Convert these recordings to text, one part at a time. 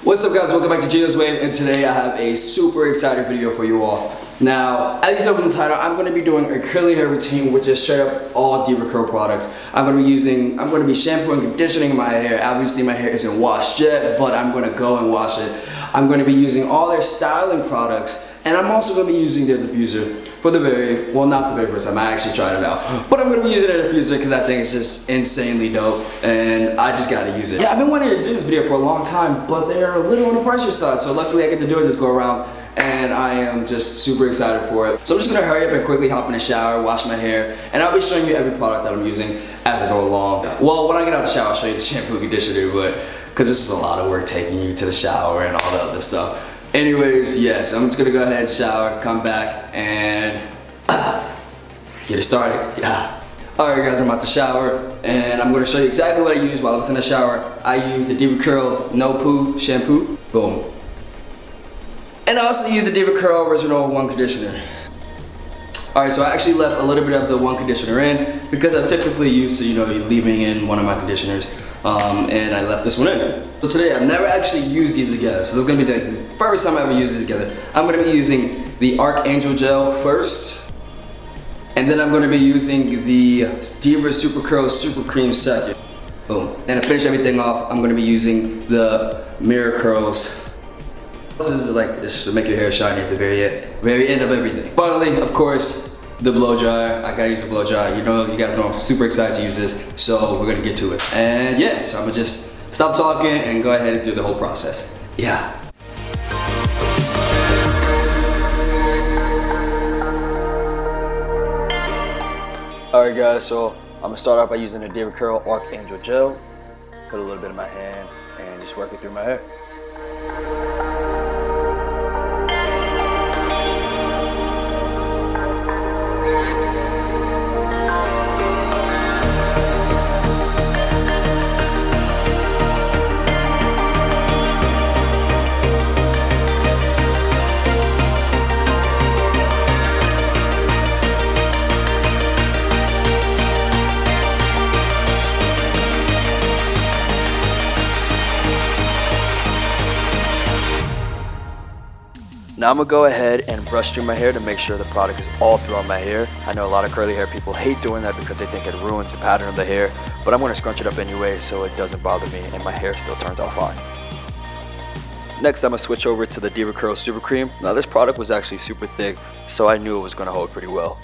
What's up guys, welcome back to GIO'S, and today I have a super exciting video for you all. Now, as you can tell from the title, I'm going to be doing a curly hair routine with just straight up all DevaCurl products. I'm going to be shampooing and conditioning my hair. Obviously my hair isn't washed yet, but I'm going to go and wash it. I'm going to be using all their styling products, and I'm also going to be using their diffuser for the not the very first time, I actually tried it out. But I'm going to be using their diffuser because I think it's just insanely dope, and I just got to use it. Yeah, I've been wanting to do this video for a long time, but they're a little on the pricier side, so luckily I get to do it this go around. And I am just super excited for it. So I'm just gonna hurry up and quickly hop in the shower, wash my hair, and I'll be showing you every product that I'm using as I go along. Well, when I get out of the shower, I'll show you the shampoo and conditioner, but because this is a lot of work taking you to the shower and all the other stuff. Anyways, yes, I'm just gonna go ahead and shower, come back, and get it started. Yeah. Alright guys, I'm out the shower, and I'm gonna show you exactly what I use while I was in the shower. I use the DevaCurl No-Poo shampoo. Boom. And I also use the DevaCurl original One-Conditioner. Alright, so I actually left a little bit of the One-Conditioner in because I'm typically used to, leaving in one of my conditioners. And I left this one in. So today I've never actually used these together. So this is going to be the first time I ever used it together. I'm going to be using the Arc Angle Gel first. And then I'm going to be using the DevaCurl Supercream Supercream second. Boom. And to finish everything off, I'm going to be using the MirrorCurls. This is like just to make your hair shiny at the very end of everything. Finally, of course, the blow dryer. I gotta use the blow dryer. You guys know I'm super excited to use this, so we're gonna get to it. And yeah, so I'm gonna just stop talking and go ahead and do the whole process. Yeah. Alright guys, so I'm gonna start off by using the DevaCurl Arc Angle Gel. Put a little bit in my hand and just work it through my hair. Now I'm gonna go ahead and brush through my hair to make sure the product is all throughout my hair. I know a lot of curly hair people hate doing that because they think it ruins the pattern of the hair, but I'm gonna scrunch it up anyway so it doesn't bother me and my hair still turns out fine. Next, I'm gonna switch over to the DevaCurl Supercream. Now this product was actually super thick, so I knew it was gonna hold pretty well.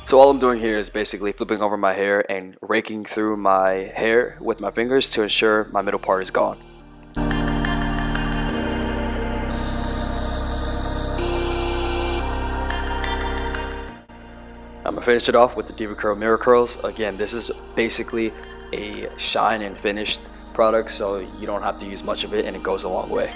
So all I'm doing here is basically flipping over my hair and raking through my hair with my fingers to ensure my middle part is gone. I'm gonna finish it off with the DevaCurl MirrorCurls. Again, this is basically a shine and finished product, so you don't have to use much of it and it goes a long way.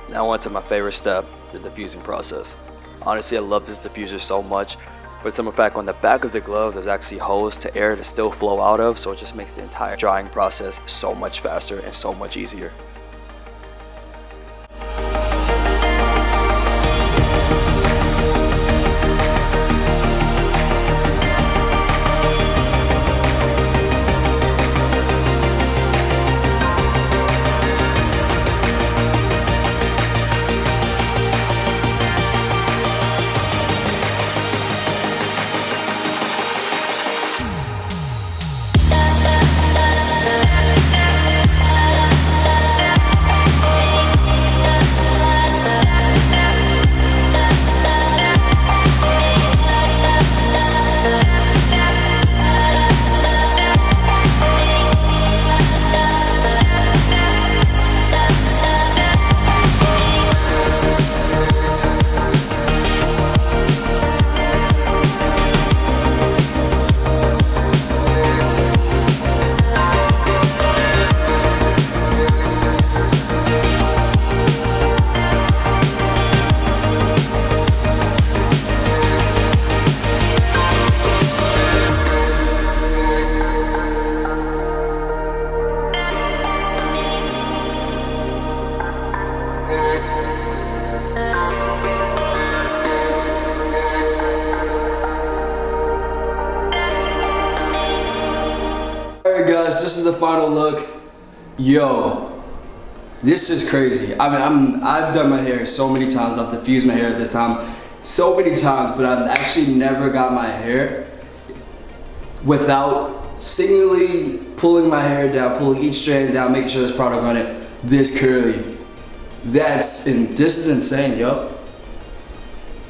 Now on to my favorite step, the diffusing process. Honestly, I love this diffuser so much. For some fact, on the back of the glove, there's actually holes to air to still flow out of, so it just makes the entire drying process so much faster and so much easier. guys, this is the final look. Yo, this is crazy. I mean, I've done my hair so many times. I've diffused my hair at this time so many times, but I've actually never got my hair without singularly pulling my hair down, pulling each strand down, making sure there's product on it this curly. This is insane, yo.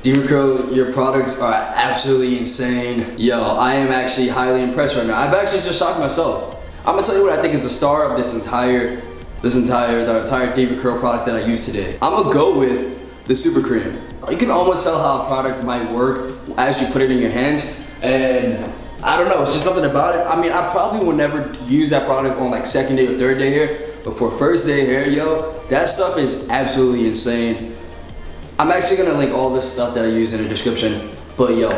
DevaCurl, your products are absolutely insane. Yo, I am actually highly impressed right now. I've actually just shocked myself. I'm gonna tell you what I think is the star of the entire DevaCurl products that I use today. I'm gonna go with the Supercream. You can almost tell how a product might work as you put it in your hands, and I don't know, it's just something about it. I mean, I probably will never use that product on like second day or third day hair, but for first day hair, yo, that stuff is absolutely insane. I'm actually gonna link all this stuff that I use in the description, but yo,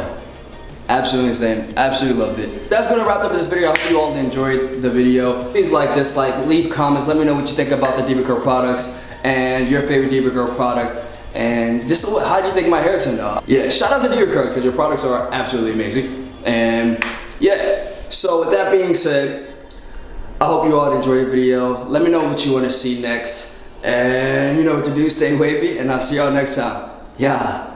absolutely insane, absolutely loved it. That's gonna wrap up this video. I hope you all enjoyed the video. Please like, dislike, leave comments, let me know what you think about the DevaCurl products and your favorite DevaCurl product, and just how do you think my hair turned out. Yeah, shout out to DevaCurl because your products are absolutely amazing. And yeah, so with that being said, I hope you all enjoyed the video. Let me know what you want to see next. And you know what to do, stay wavy, and I'll see y'all next time. Yeah.